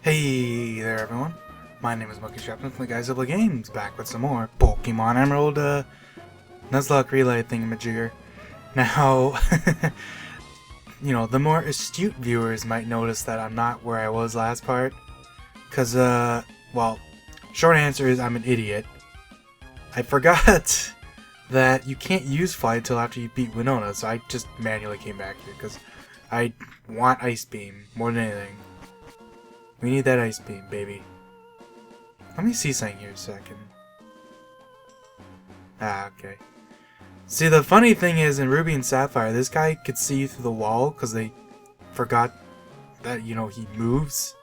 Hey there everyone, my name is Monkey Captain from the Guys of the Games, back with some more Pokemon Emerald Nuzlocke Relay thingamajigger. Now, the more astute viewers might notice that I'm not where I was last part, because, well, short answer is I'm an idiot. I forgot that you can't use Fly until after you beat Winona, so I just manually came back here, because I want Ice Beam more than anything. We need that Ice Beam, baby. Let me see something here a second. Ah, okay. See, the funny thing is, in Ruby and Sapphire, this guy could see you through the wall because they forgot that, he moves.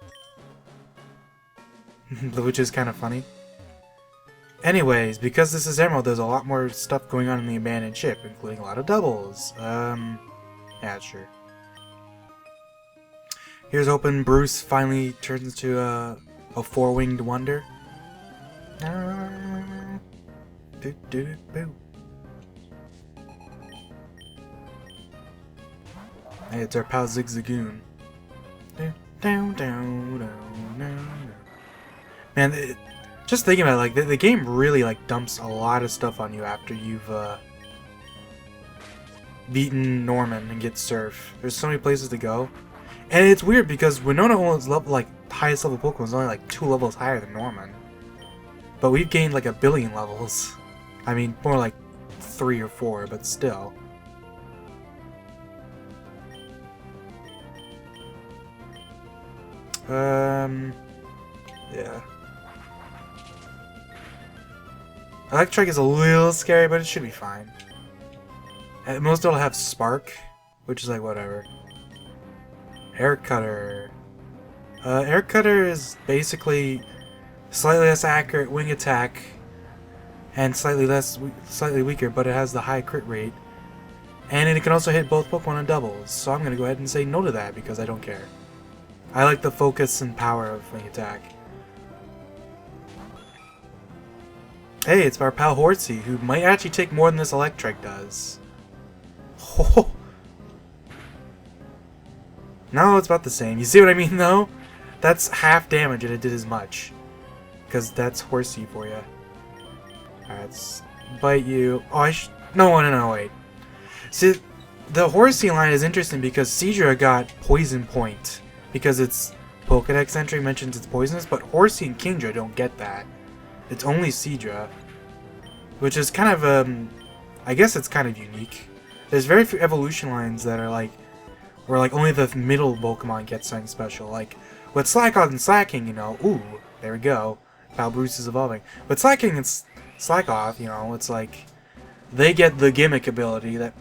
Which is kind of funny. Anyways, because this is Emerald, there's a lot more stuff going on in the abandoned ship, including a lot of doubles. Yeah, sure. Here's hoping Bruce finally turns into a four-winged wonder. Hey, it's our pal Zigzagoon. Man, just thinking about it, like the game really dumps a lot of stuff on you after you've beaten Norman and get Surf. There's so many places to go. And it's weird because Winona was highest level Pokemon is only 2 levels higher than Norman. But we've gained 1 billion levels. I mean, more like 3 or 4, but still. Yeah. Electric is a little scary, but it should be fine. At most it'll have Spark, which is whatever. Air Cutter. Air Cutter is basically slightly less accurate wing attack and slightly weaker, but it has the high crit rate. And it can also hit both Pokemon on doubles, so I'm gonna go ahead and say no to that because I don't care. I like the focus and power of wing attack. Hey, it's our pal Horsey, who might actually take more than this Electric does. Oh. No, it's about the same. You see what I mean, though? That's half damage and it did as much. Because that's Horsey for you. Alright, let's bite you. Oh, No, wait. See, the Horsey line is interesting because Seadra got Poison Point. Because its Pokedex entry mentions it's poisonous, but Horsey and Kingdra don't get that. It's only Seadra. Which is kind of, I guess it's kind of unique. There's very few evolution lines that are where only the middle Pokemon get something special. With Slakoth and Slacking, ooh, there we go. Pal Bruce is evolving. With Slacking and Slakoth, it's they get the gimmick ability but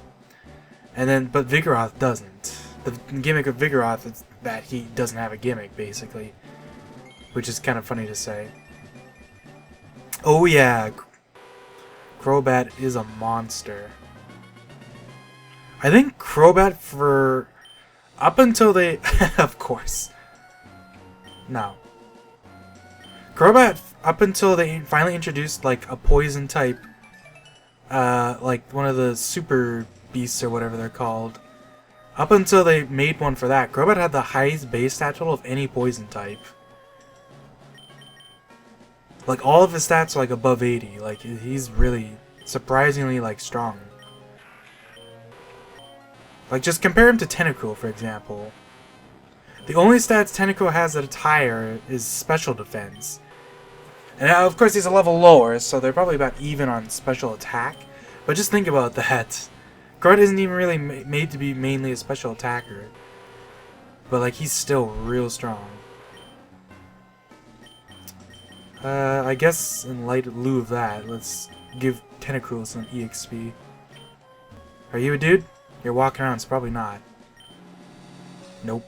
Vigoroth doesn't. The gimmick of Vigoroth is that he doesn't have a gimmick, basically. Which is kind of funny to say. Oh yeah, Crobat is a monster. I think Crobat up until they... of course. No. Crobat, up until they finally introduced, a poison type, one of the super beasts or whatever they're called. Up until they made one for that, Crobat had the highest base stat total of any poison type. All of his stats are, above 80. He's really surprisingly, strong. Just compare him to Tentacruel, for example. The only stats Tentacruel has that it's higher is Special Defense. And of course he's a level lower, so they're probably about even on Special Attack. But just think about that. Crobat isn't even really made to be mainly a special attacker. But he's still real strong. I guess in lieu of that, let's give Tentacruel some EXP. Are you a dude? You're walking around, it's probably not. Nope.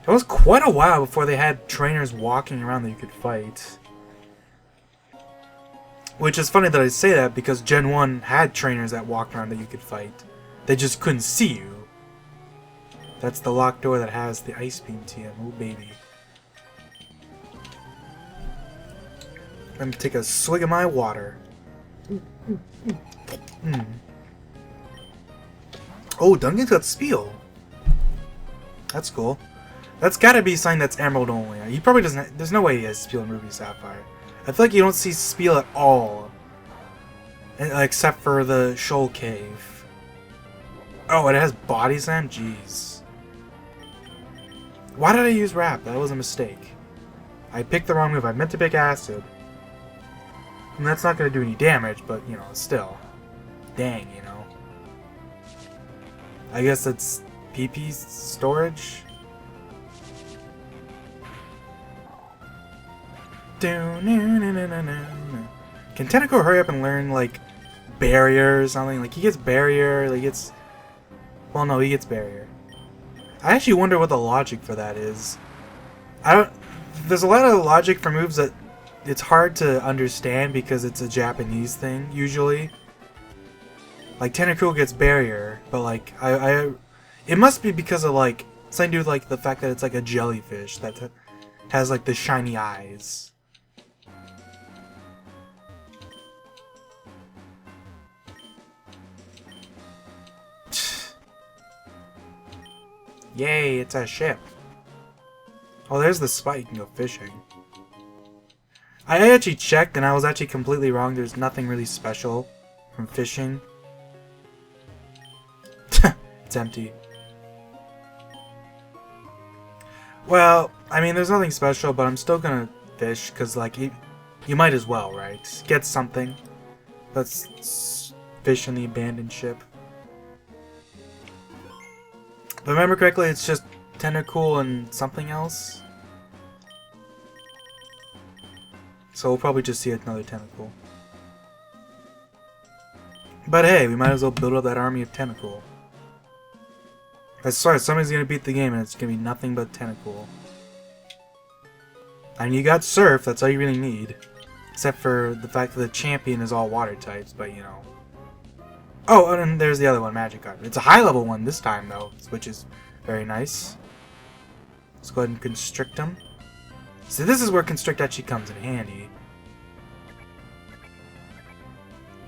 It was quite a while before they had trainers walking around that you could fight. Which is funny that I say that because Gen 1 had trainers that walked around that you could fight. They just couldn't see you. That's the locked door that has the Ice Beam TM. Oh baby. Let me take a swig of my water. Oh, Duncan's got Spiel. That's cool. That's gotta be something that's Emerald only. He probably doesn't... There's no way he has Spiel and Ruby Sapphire. I feel like you don't see Spiel at all. Except for the Shoal Cave. Oh, it has Body Slam? Jeez. Why did I use Wrap? That was a mistake. I picked the wrong move. I meant to pick Acid. And that's not gonna do any damage, but, you know, still. Dang, you know. I guess it's PP storage? Can Tentacle hurry up and learn, like, Barrier or something? Like, he gets Barrier, like, it's... Well, no, he gets Barrier. I actually wonder what the logic for that is. There's a lot of logic for moves that it's hard to understand because it's a Japanese thing, usually. Like, Tentacle gets Barrier, but, like, it must be because of, like, something to do with, like, the fact that it's, like, a jellyfish that has, like, the shiny eyes. Yay, it's a ship. Oh, there's the spot you can go fishing. I actually checked and I was actually completely wrong. There's nothing really special from fishing. It's empty. Well, I mean, there's nothing special, but I'm still gonna fish because, like, you might as well, right? Get something. Let's fish in the abandoned ship. If I remember correctly, it's just Tentacle and something else. So we'll probably just see another Tentacle. But hey, we might as well build up that army of Tentacle. I swear, somebody's gonna beat the game and it's gonna be nothing but Tentacle. I mean, you got Surf, that's all you really need. Except for the fact that the champion is all water types, but you know. Oh, and there's the other one, Magikarp. It's a high level one this time, though, which is very nice. Let's go ahead and Constrict him. So this is where Constrict actually comes in handy.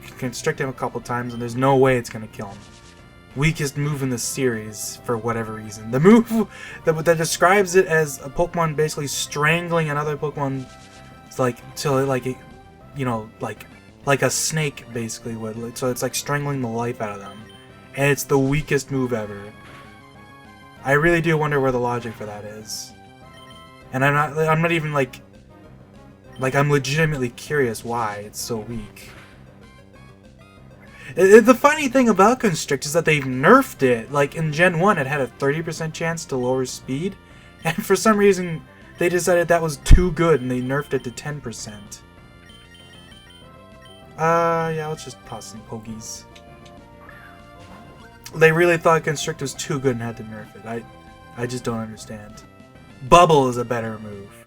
You can Constrict him a couple times, and there's no way it's going to kill him. Weakest move in the series, for whatever reason. The move that describes it as a Pokemon basically strangling another Pokemon, it's like, till it, like, you know, like a snake basically would. So it's like strangling the life out of them. And it's the weakest move ever. I really do wonder where the logic for that is. And I'm not even like I'm legitimately curious why it's so weak. The funny thing about Constrict is that they've nerfed it. Like in Gen 1 it had a 30% chance to lower speed. And for some reason they decided that was too good and they nerfed it to 10%. Yeah, let's just toss some Pokies. They really thought Constrict was too good and had to nerf it. I just don't understand. Bubble is a better move.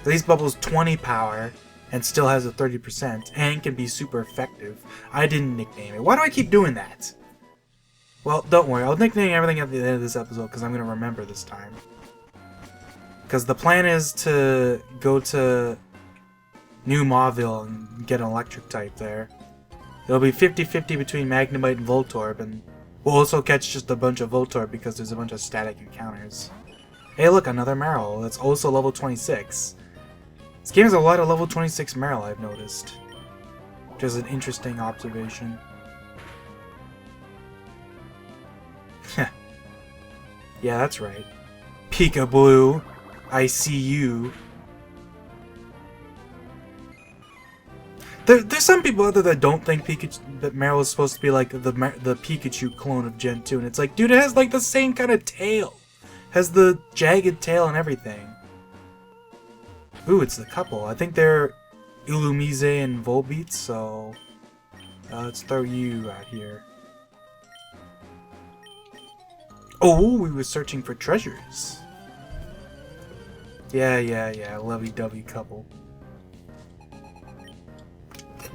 At least Bubble's 20 power and still has a 30% and can be super effective. I didn't nickname it. Why do I keep doing that? Well, don't worry. I'll nickname everything at the end of this episode because I'm going to remember this time. Because the plan is to go to New Mauville and get an electric type there. It'll be 50-50 between Magnemite and Voltorb, and we'll also catch just a bunch of Voltorb because there's a bunch of static encounters. Hey look, another Marill that's also level 26. This game has a lot of level 26 Marill, I've noticed. Which is an interesting observation. Yeah, that's right. Peekaboo, I see you. There's some people out there that don't think that Marill is supposed to be like the Pikachu clone of Gen 2, and it's like, dude, it has like the same kind of tail. Has the jagged tail and everything. Ooh, it's the couple. I think they're Illumise and Volbeat, so let's throw you out here. Oh, we were searching for treasures. Yeah, lovey-dovey couple.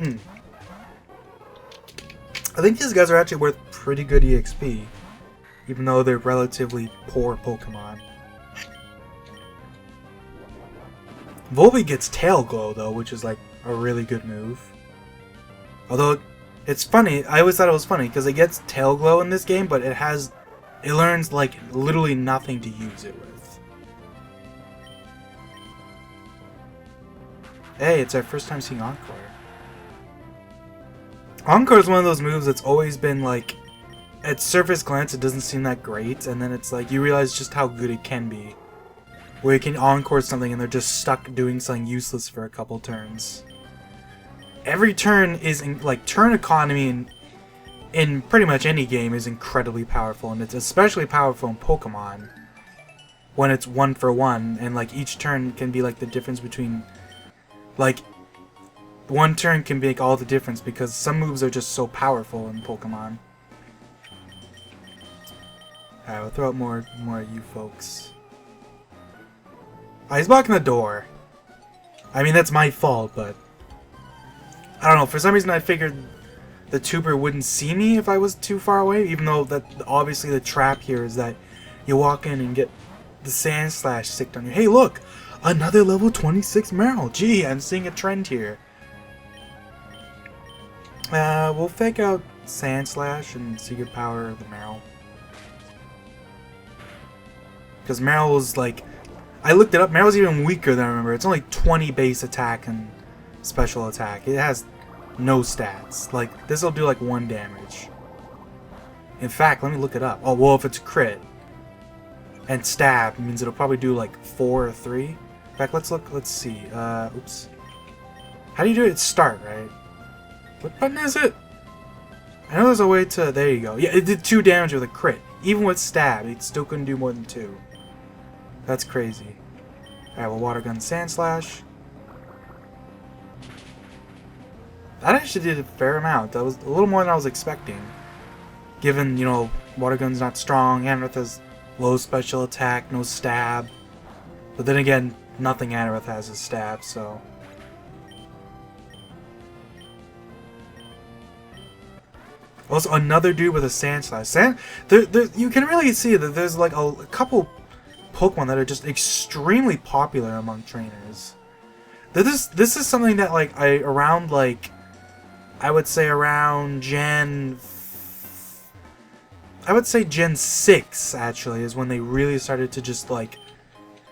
I think these guys are actually worth pretty good EXP, even though they're relatively poor Pokemon. Volbeat gets Tail Glow though, which is like a really good move. Although it's funny, I always thought it was funny because it gets Tail Glow in this game, but it learns like literally nothing to use it with. Hey, it's our first time seeing Encore. Encore is one of those moves that's always been like, at surface glance it doesn't seem that great, and then it's like you realize just how good it can be. Where you can encore something and they're just stuck doing something useless for a couple turns. Every turn is like turn economy in pretty much any game is incredibly powerful, and it's especially powerful in Pokemon when it's 1-for-1, and like each turn can be like the difference between like one turn can make all the difference because some moves are just so powerful in Pokemon. Alright, we'll throw out more at you folks. Oh, he's blocking the door. I mean, that's my fault, but I don't know, for some reason I figured the tuber wouldn't see me if I was too far away, even though that obviously the trap here is that you walk in and get the Sandslash sticked on you. Hey, look! Another level 26 Meryl! Gee, I'm seeing a trend here. We'll fake out Sandslash and Secret Power of the Meryl. Because Meryl was like... I looked it up, Meryl's even weaker than I remember. It's only 20 base attack and special attack. It has no stats. Like, this'll do like 1 damage. In fact, let me look it up. Oh, well, if it's crit and stab, it means it'll probably do like 4 or 3. In fact, let's look, let's see. Oops. How do you do it? It's start, right? What button is it? I know there's a way to, there you go. Yeah, it did 2 damage with a crit. Even with stab, it still couldn't do more than 2. That's crazy. Alright, well, Water Gun Sandslash. That actually did a fair amount. That was a little more than I was expecting. Given, you know, Water Gun's not strong, Anorith has low special attack, no stab. But then again, nothing Anorith has is stab, so... Also, another dude with a Sandslash. You can really see that there's like a couple Pokemon that are just extremely popular among trainers. This is something that like around like I would say Gen 6 actually is when they really started to just like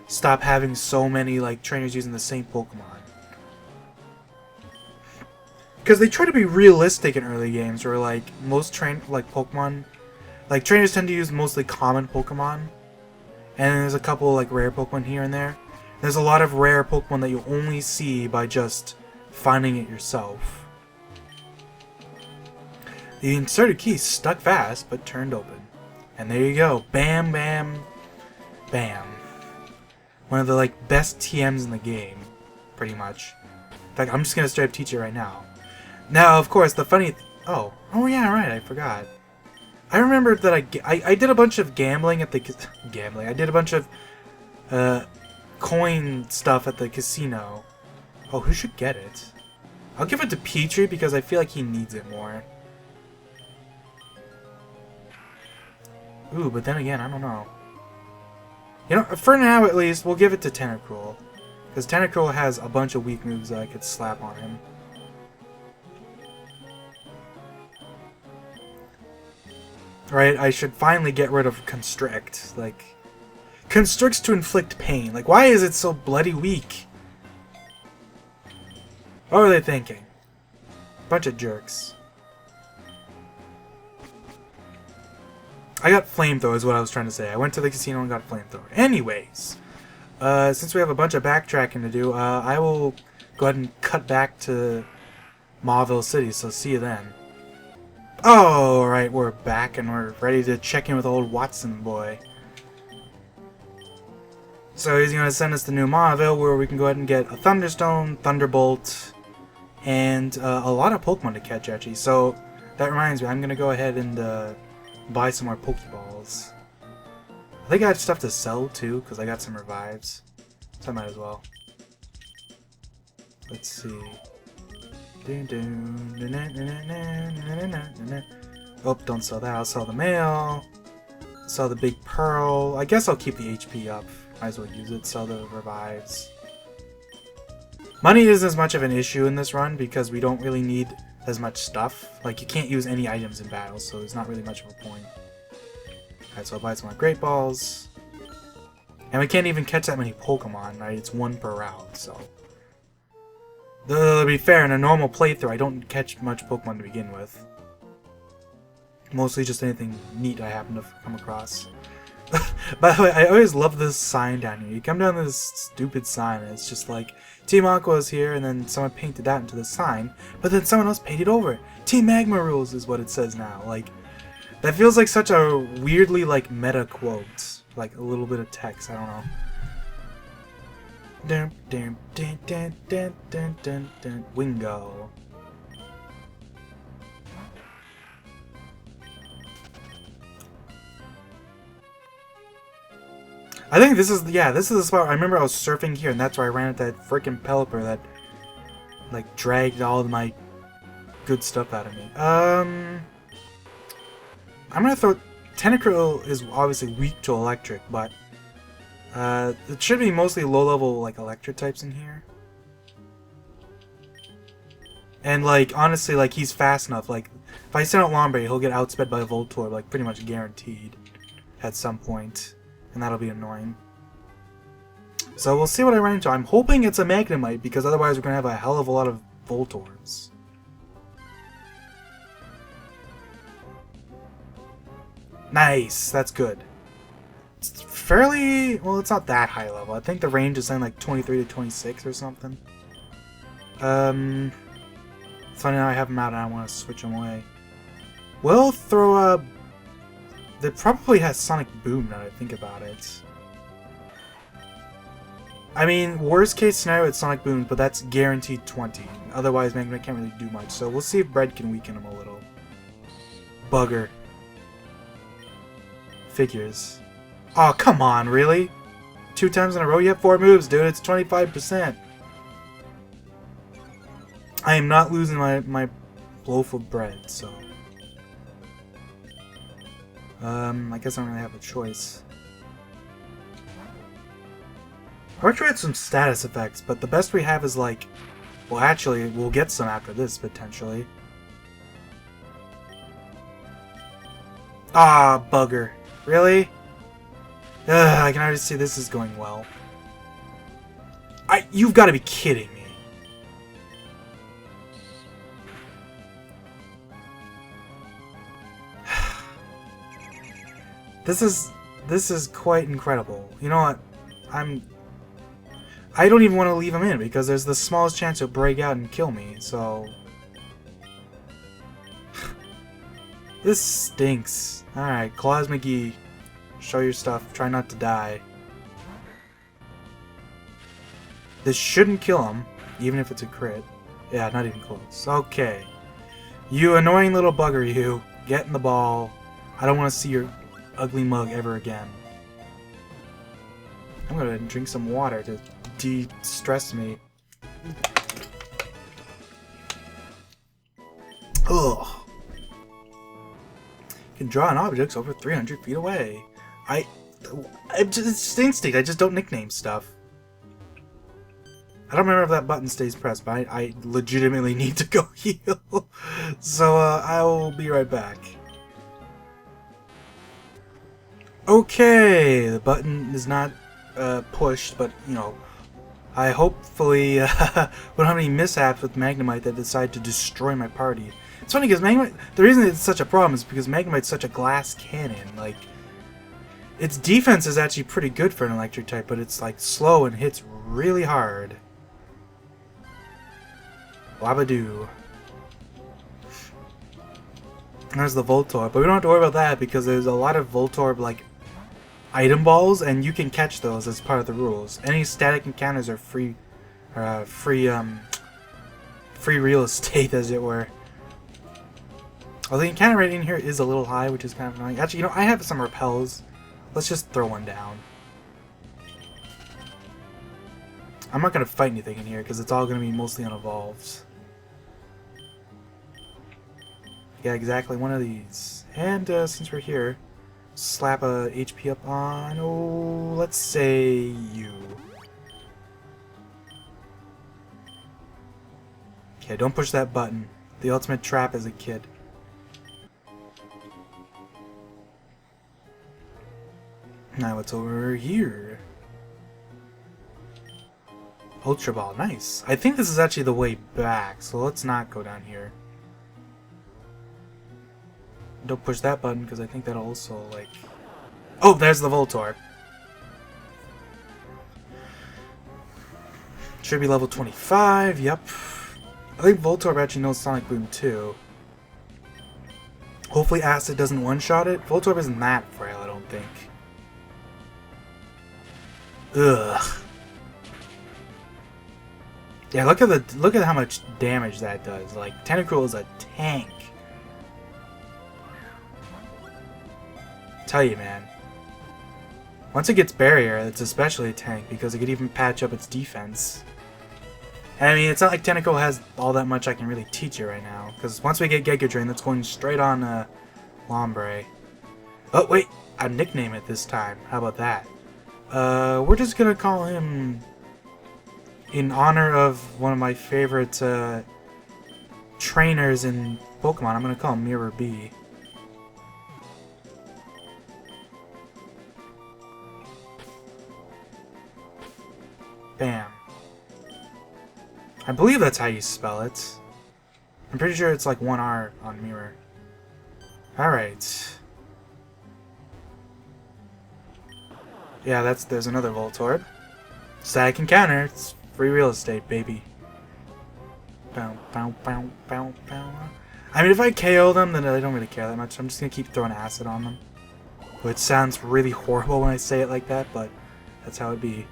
stop having so many like trainers using the same Pokemon. Because they try to be realistic in early games where like most Pokemon, like trainers tend to use mostly common Pokemon. And there's a couple like rare Pokemon here and there. There's a lot of rare Pokemon that you only see by just finding it yourself. The inserted key stuck fast, but turned open. And there you go. Bam, bam, bam. One of the like best TMs in the game, pretty much. In fact, I'm just gonna straight up teach it right now. Now, of course, the funny... Oh yeah, right, I forgot. I remembered that I did a bunch of gambling at the... Gambling. I did a bunch of coin stuff at the casino. Oh, who should get it? I'll give it to Petrie because I feel like he needs it more. Ooh, but then again, I don't know. You know, for now at least, we'll give it to Tentacruel. Because Tentacruel has a bunch of weak moves that I could slap on him. Right, I should finally get rid of Constrict. Like, constricts to inflict pain. Like, why is it so bloody weak? What were they thinking? Bunch of jerks. I got Flamethrower is what I was trying to say. I went to the casino and got Flamethrower. Anyways, since we have a bunch of backtracking to do, I will go ahead and cut back to Mauville City, so see you then. Alright, we're back and we're ready to check in with old Watson boy. So he's going to send us to New Mauville where we can go ahead and get a Thunderstone, Thunderbolt, and a lot of Pokemon to catch actually. So that reminds me, I'm going to go ahead and buy some more Pokeballs. I think I have stuff to sell too because I got some revives. So I might as well. Let's see. Oh, don't sell that. I'll sell the mail. Sell the big pearl. I guess I'll keep the HP up. Might as well use it. Sell the revives. Money isn't as much of an issue in this run because we don't really need as much stuff. Like, you can't use any items in battle, so there's not really much of a point. Alright, so I'll buy some more Great Balls. And we can't even catch that many Pokemon, right? It's 1 per route, so... Though, to be fair, in a normal playthrough, I don't catch much Pokemon to begin with. Mostly just anything neat I happen to come across. By the way, I always love this sign down here. You come down this stupid sign, and it's just like, Team Aqua is here, and then someone painted that into the sign, but then someone else painted over it. Team Magma rules is what it says now. Like, that feels like such a weirdly, like, meta quote. Like, a little bit of text, I don't know. Dun, dun, dun, dun, dun, dun, dun, dun. Wingo. I think this is, yeah, this is the spot. I remember I was surfing here, and that's where I ran into that freaking Pelipper that, like, dragged all of my good stuff out of me. I'm gonna throw... Tentacruel is obviously weak to electric, but it should be mostly low-level, like, electric types in here. And, like, honestly, like, he's fast enough. Like, if I send out Lombre, he'll get outsped by Voltorb, like, pretty much guaranteed at some point. And that'll be annoying. So we'll see what I run into. I'm hoping it's a Magnemite, because otherwise we're going to have a hell of a lot of Voltorbs. Nice! That's good. It's fairly... well, it's not that high level. I think the range is something like 23 to 26 or something. It's funny now I have him out and I want to switch him away. We'll throw a... That probably has Sonic Boom now that I think about it. I mean, worst case scenario it's Sonic Boom, but that's guaranteed 20. Otherwise, Magnemite can't really do much. So we'll see if Bread can weaken him a little. Bugger. Figures. Oh, come on, really? 2 times in a row? You have 4 moves, dude. It's 25%. I am not losing my loaf of bread, so... I guess I don't really have a choice. I wish we had some status effects, but the best we have is like... well, actually, we'll get some after this, potentially. Ah, bugger. Really? Ugh, I can already see this is going well. You've got to be kidding me. This is quite incredible. You know what? I don't even want to leave him in because there's the smallest chance he'll break out and kill me, so... This stinks. Alright, Claus McGee. Show your stuff. Try not to die. This shouldn't kill him, even if it's a crit. Yeah, not even close. Okay. You annoying little bugger, you. Get in the ball. I don't want to see your ugly mug ever again. I'm gonna drink some water to de-stress me. Ugh. You can draw on objects over 300 feet away. It's just instinct. I just don't nickname stuff. I don't remember if that button stays pressed, but I legitimately need to go heal. So I will be right back. Okay, the button is not pushed, but you know, I hopefully won't have any mishaps with Magnemite that decide to destroy my party. It's funny because Magnemite, the reason it's such a problem is because Magnemite's such a glass cannon. Like, its defense is actually pretty good for an electric type, but it's like slow and hits really hard. Wabadoo. There's the Voltorb, but we don't have to worry about that because there's a lot of Voltorb like item balls, and you can catch those as part of the rules. Any static encounters are free real estate, as it were. Although the encounter rate in here is a little high, which is kind of annoying. Actually, you know, I have some repels. Let's just throw one down. I'm not going to fight anything in here because it's all going to be mostly unevolved. Yeah, exactly one of these. And since we're here, slap a HP up on, oh, let's say you. Okay, don't push that button. The ultimate trap as a kid. Now what's over here? Ultra Ball, nice. I think this is actually the way back, so let's not go down here. Don't push that button, because I think that'll also, like... Oh, there's the Voltorb. Should be level 25, yep. I think Voltorb actually knows Sonic Boom too. Hopefully Acid doesn't one-shot it. Voltorb isn't that frail, I don't think. Ugh. Yeah, look at how much damage that does. Like, Tentacruel is a tank. Tell you, man. Once it gets Barrier, it's especially a tank because it could even patch up its defense. And I mean, it's not like Tentacruel has all that much I can really teach it right now. Because once we get Giga Drain, that's going straight on Lombre. Oh, wait. I nickname it this time. How about that? We're just gonna call him... in honor of one of my favorite trainers in Pokemon. I'm gonna call him Mirror B. Bam. I believe that's how you spell it. I'm pretty sure it's like one R on Mirror. Alright. Yeah, there's another Voltorb. Static and counter. It's free real estate, baby. Bow, bow, bow, bow, bow. I mean, if I KO them, then I don't really care that much. I'm just gonna keep throwing acid on them. Which sounds really horrible when I say it like that, but that's how it be.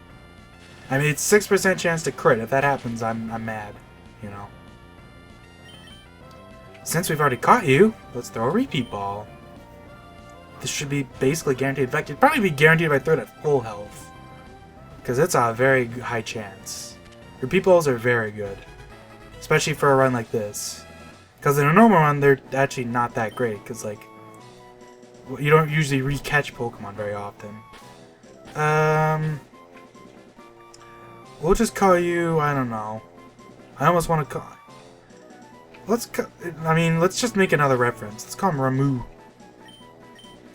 I mean, it's 6% chance to crit. If that happens, I'm mad, you know. Since we've already caught you, let's throw a repeat ball. This should be basically guaranteed. In fact, it'd probably be guaranteed if I throw it at full health. Because it's a very high chance. Repeat balls are very good. Especially for a run like this. Because in a normal run, they're actually not that great. Because, like, you don't usually re-catch Pokemon very often. We'll just call you, I don't know. I almost want to call... let's just make another reference. Let's call him Ramu.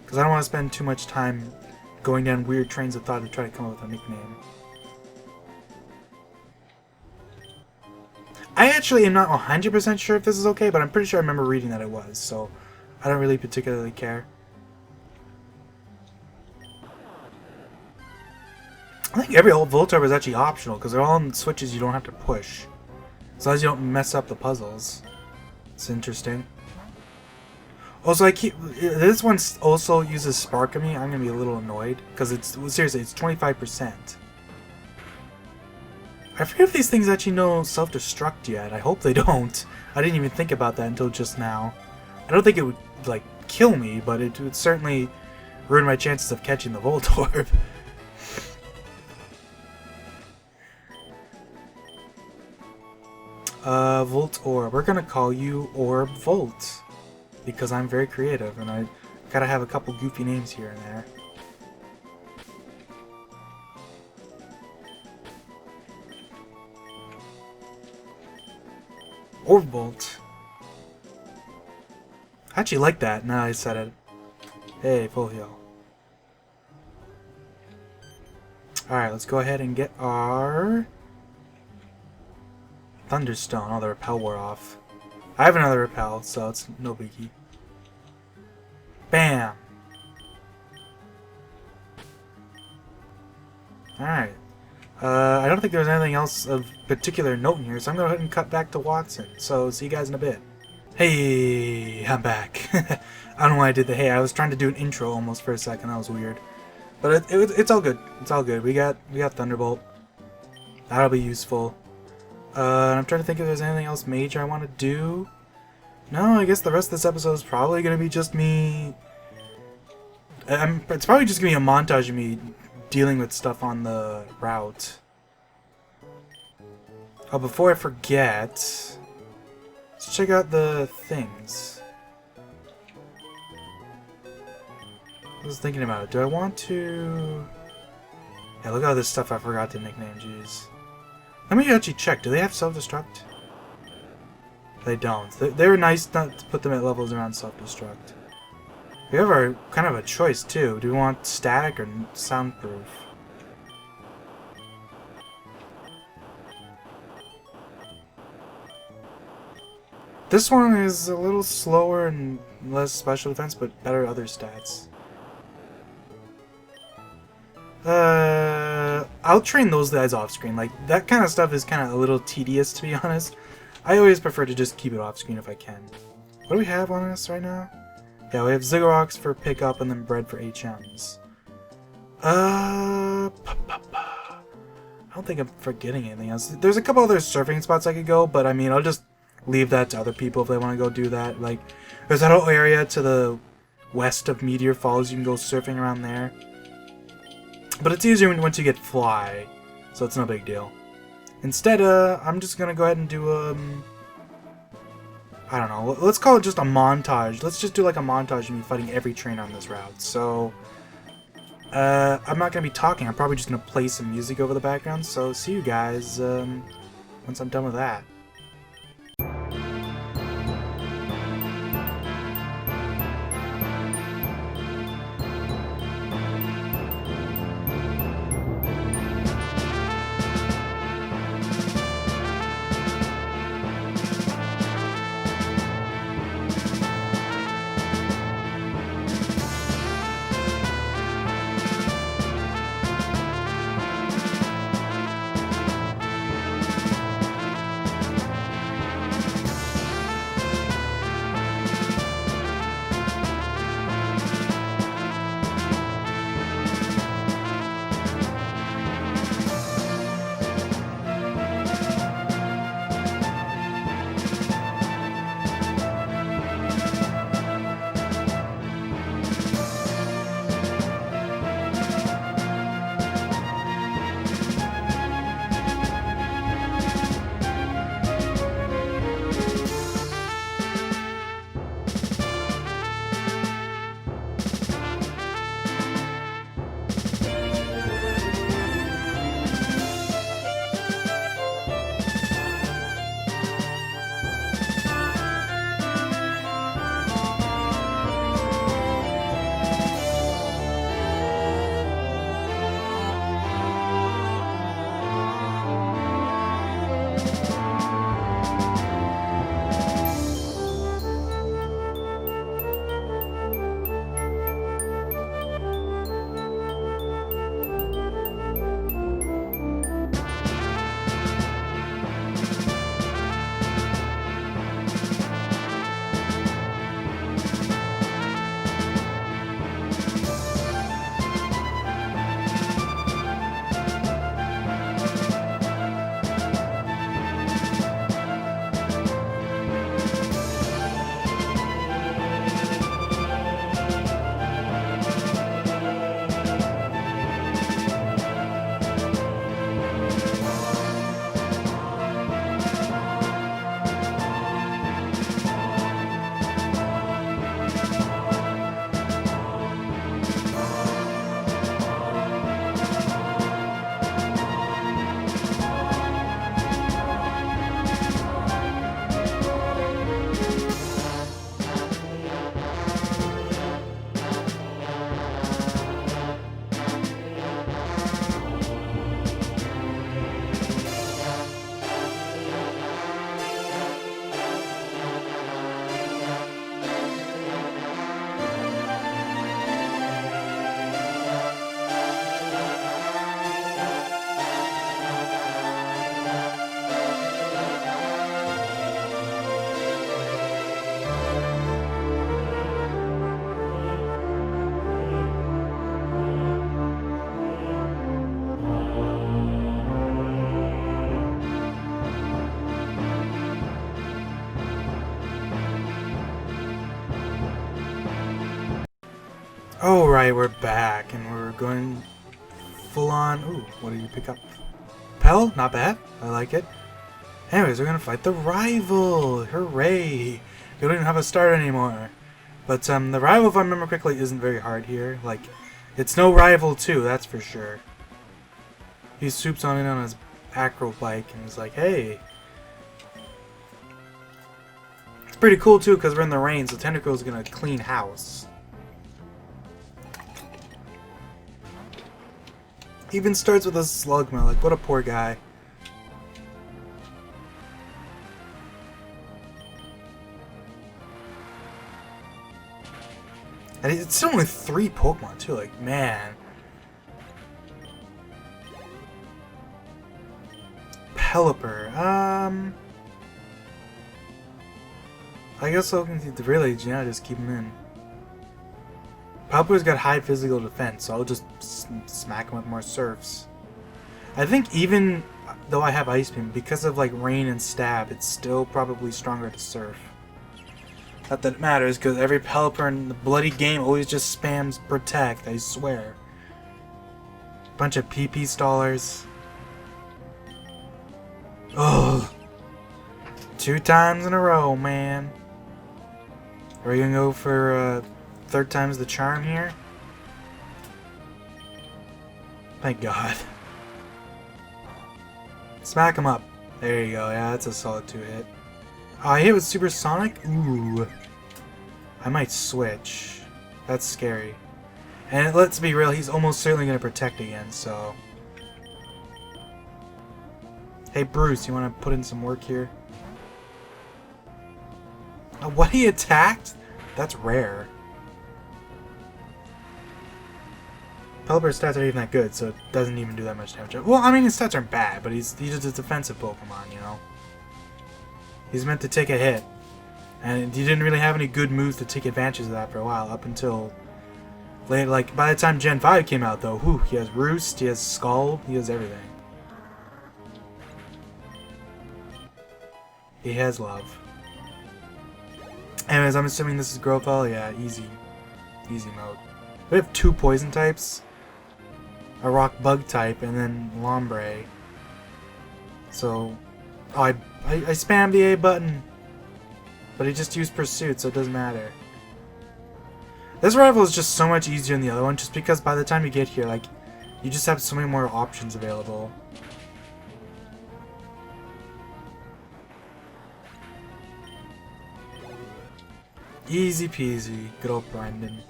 Because I don't want to spend too much time going down weird trains of thought to try to come up with a nickname. I actually am not 100% sure if this is okay, but I'm pretty sure I remember reading that it was, so I don't really particularly care. I think every old Voltorb is actually optional, because they're all on switches you don't have to push. As long as you don't mess up the puzzles. It's interesting. Also, this one also uses Spark on me. I'm gonna be a little annoyed because seriously, it's 25%. I forget if these things actually know self-destruct yet. I hope they don't. I didn't even think about that until just now. I don't think it would like kill me, but it would certainly ruin my chances of catching the Voltorb. Volt Orb. We're gonna call you Orb Volt. Because I'm very creative and I gotta have a couple goofy names here and there. Orb Volt. I actually like that now I said it. Hey, full heal. Alright, let's go ahead and get our Thunderstone. Oh, the repel wore off. I have another repel, so it's no biggie. Bam! Alright. I don't think there's anything else of particular note in here, so I'm going to go ahead and cut back to Watson. So, see you guys in a bit. Hey, I'm back. I don't know why I did the hey. I was trying to do an intro almost for a second. That was weird. But it's all good. It's all good. We got Thunderbolt. That'll be useful. I'm trying to think if there's anything else major I want to do. No, I guess the rest of this episode is probably going to be just me... it's probably just going to be a montage of me dealing with stuff on the route. Oh, before I forget... let's check out the things. I was thinking about it. Do I want to... yeah, look at all this stuff I forgot to nickname, jeez. Let me actually check. Do they have self-destruct? They don't. They were nice not to put them at levels around self-destruct. We have our kind of a choice too. Do we want static or soundproof? This one is a little slower and less special defense, but better other stats. I'll train those guys off screen. Like, that kind of stuff is kind of a little tedious, to be honest. I always prefer to just keep it off screen if I can. What do we have on us right now? Yeah, we have Zigguroks for pickup and then bread for HMs. I don't think I'm forgetting anything else. There's a couple other surfing spots I could go, but I mean, I'll just leave that to other people if they want to go do that. Like, there's that whole area to the west of Meteor Falls. You can go surfing around there. But it's easier once you get fly, so it's no big deal. Instead, I'm just gonna go ahead and do, I don't know, let's call it just a montage. Let's just do like a montage of me fighting every trainer on this route. So, I'm not gonna be talking, I'm probably just gonna play some music over the background, so see you guys, once I'm done with that. Alright, we're back, and we're going full on. Ooh, what did you pick up? Pell? Not bad. I like it. Anyways, we're gonna fight the rival! Hooray! We don't even have a start anymore. But, the rival, if I remember correctly, isn't very hard here. Like, it's no rival 2, that's for sure. He swoops on in on his acro bike, and he's like, hey! It's pretty cool, too, because we're in the rain, so Tentacle's gonna clean house. Even starts with a Slugma, like, what a poor guy. And it's still only 3 Pokemon too, like, man. Pelipper, I guess I'll really, just keep him in. Pelipper's got high physical defense, so I'll just smack him with more Surfs. I think even though I have Ice Beam, because of like Rain and Stab, it's still probably stronger to Surf. Not that it matters, because every Pelipper in the bloody game always just spams Protect, I swear. Bunch of PP stallers. Ugh. 2 times in a row, man. Are we gonna go for 3rd time's the charm here? Thank God. Smack him up. There you go. Yeah, that's a solid 2-hit. Oh, I hit with Supersonic? Ooh. I might switch. That's scary. And let's be real, he's almost certainly going to protect again, so... Hey, Bruce, you want to put in some work here? What, he attacked? That's rare. Pelipper's stats aren't even that good, so it doesn't even do that much damage. Well, I mean, his stats aren't bad, but he's just a defensive Pokemon, you know? He's meant to take a hit. And he didn't really have any good moves to take advantage of that for a while, up until... later, like, by the time Gen 5 came out, though, whew, he has Roost, he has Scald, he has everything. He has Love. Anyways, I'm assuming this is Growthal. Yeah, easy. Easy mode. We have 2 poison types. A rock bug type, and then Lombre. So... oh, I spammed the A button. But he just used Pursuit, so it doesn't matter. This rival is just so much easier than the other one, just because by the time you get here, like, you just have so many more options available. Easy peasy. Good old Brendan.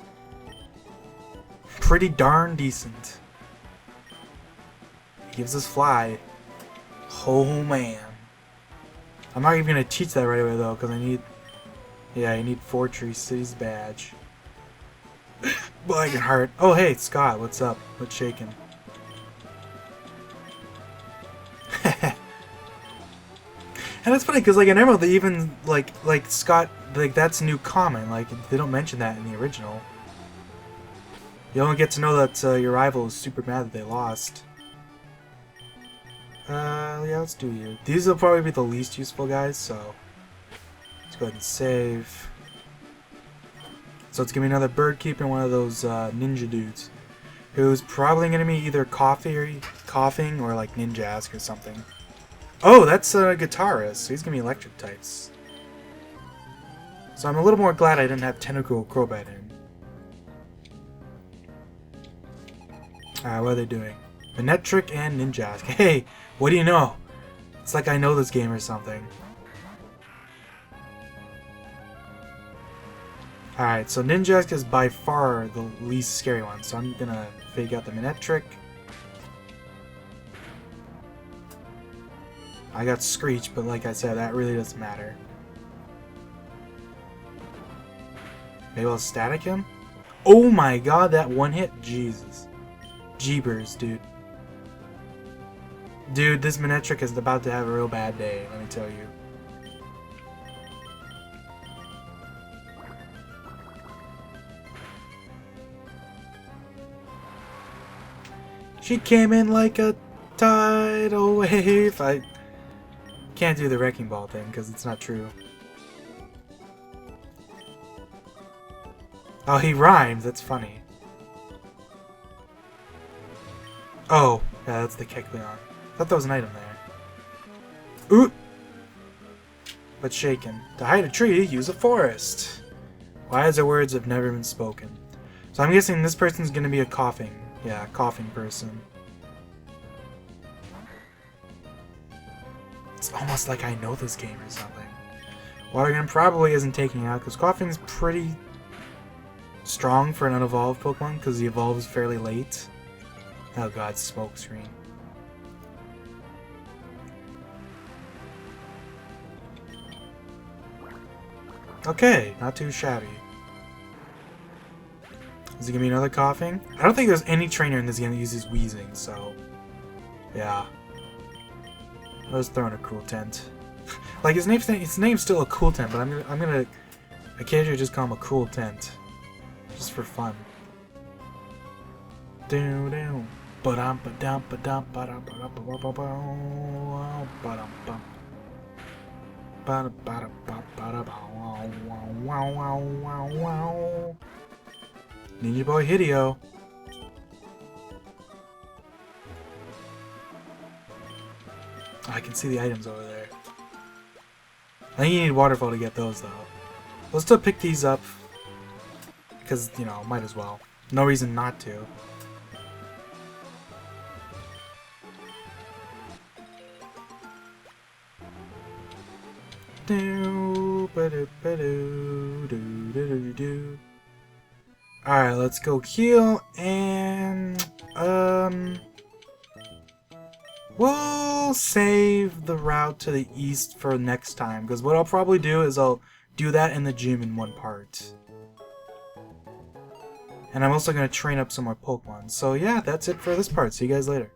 Pretty darn decent. He gives us Fly. Oh man. I'm not even gonna teach that right away though, because I need... yeah, I need Fortree City's badge. Black and Heart. Oh hey, Scott, what's up? What's shaking? And it's funny because like in Emerald they even like Scott, like that's new common. Like they don't mention that in the original. You only get to know that your rival is super mad that they lost. Yeah, let's do you. These will probably be the least useful guys, so let's go ahead and save. So it's gonna be another Bird Keeper and one of those ninja dudes, who's probably gonna be either coughing or like Ninjask or something. Oh, that's a guitarist, so he's gonna be electric types. So I'm a little more glad I didn't have Tentacle Crobat in. Alright, what are they doing? Manectric and Ninjask. Hey, what do you know? It's like I know this game or something. Alright, so Ninjask is by far the least scary one, so I'm gonna fake out the Manectric. I got Screech, but like I said, that really doesn't matter. Maybe I'll static him? Oh my god, that one hit? Jesus. Jeebers, dude. Dude, this Manectric is about to have a real bad day, let me tell you. She came in like a tidal wave. I can't do the Wrecking Ball thing because it's not true. Oh, he rhymes. That's funny. Oh, yeah, that's the Kecleon. I thought there was an item there. Ooh! But shaken. To hide a tree, use a forest. Wiser words have never been spoken. So I'm guessing this person's gonna be a coughing. Yeah, coughing person. It's almost like I know this game or something. Water Gun probably isn't taking it out because coughing's pretty strong for an unevolved Pokemon because he evolves fairly late. Oh god, smoke screen. Okay, not too shabby. Is it gonna be another coughing? I don't think there's any trainer in this game that uses wheezing, so yeah. Let's throw in a cool tent. Like his name's still a cool tent, but I'm gonna occasionally just call him a cool tent, just for fun. Do. Ba-dum ba-dum ba-dum ba-dum ba-dum ba-dum ba-dum bum. Ba-dum ba-dum ba-dum wow. Ninja Boy Hideo. I can see the items over there. I think you need waterfall to get those though. Let's still pick these up because, you know, might as well. No reason not to. Alright, let's go heal and we'll save the route to the east for next time, because what I'll probably do is I'll do that in the gym in one part. And I'm also going to train up some more Pokemon. So yeah, that's it for this part. See you guys later.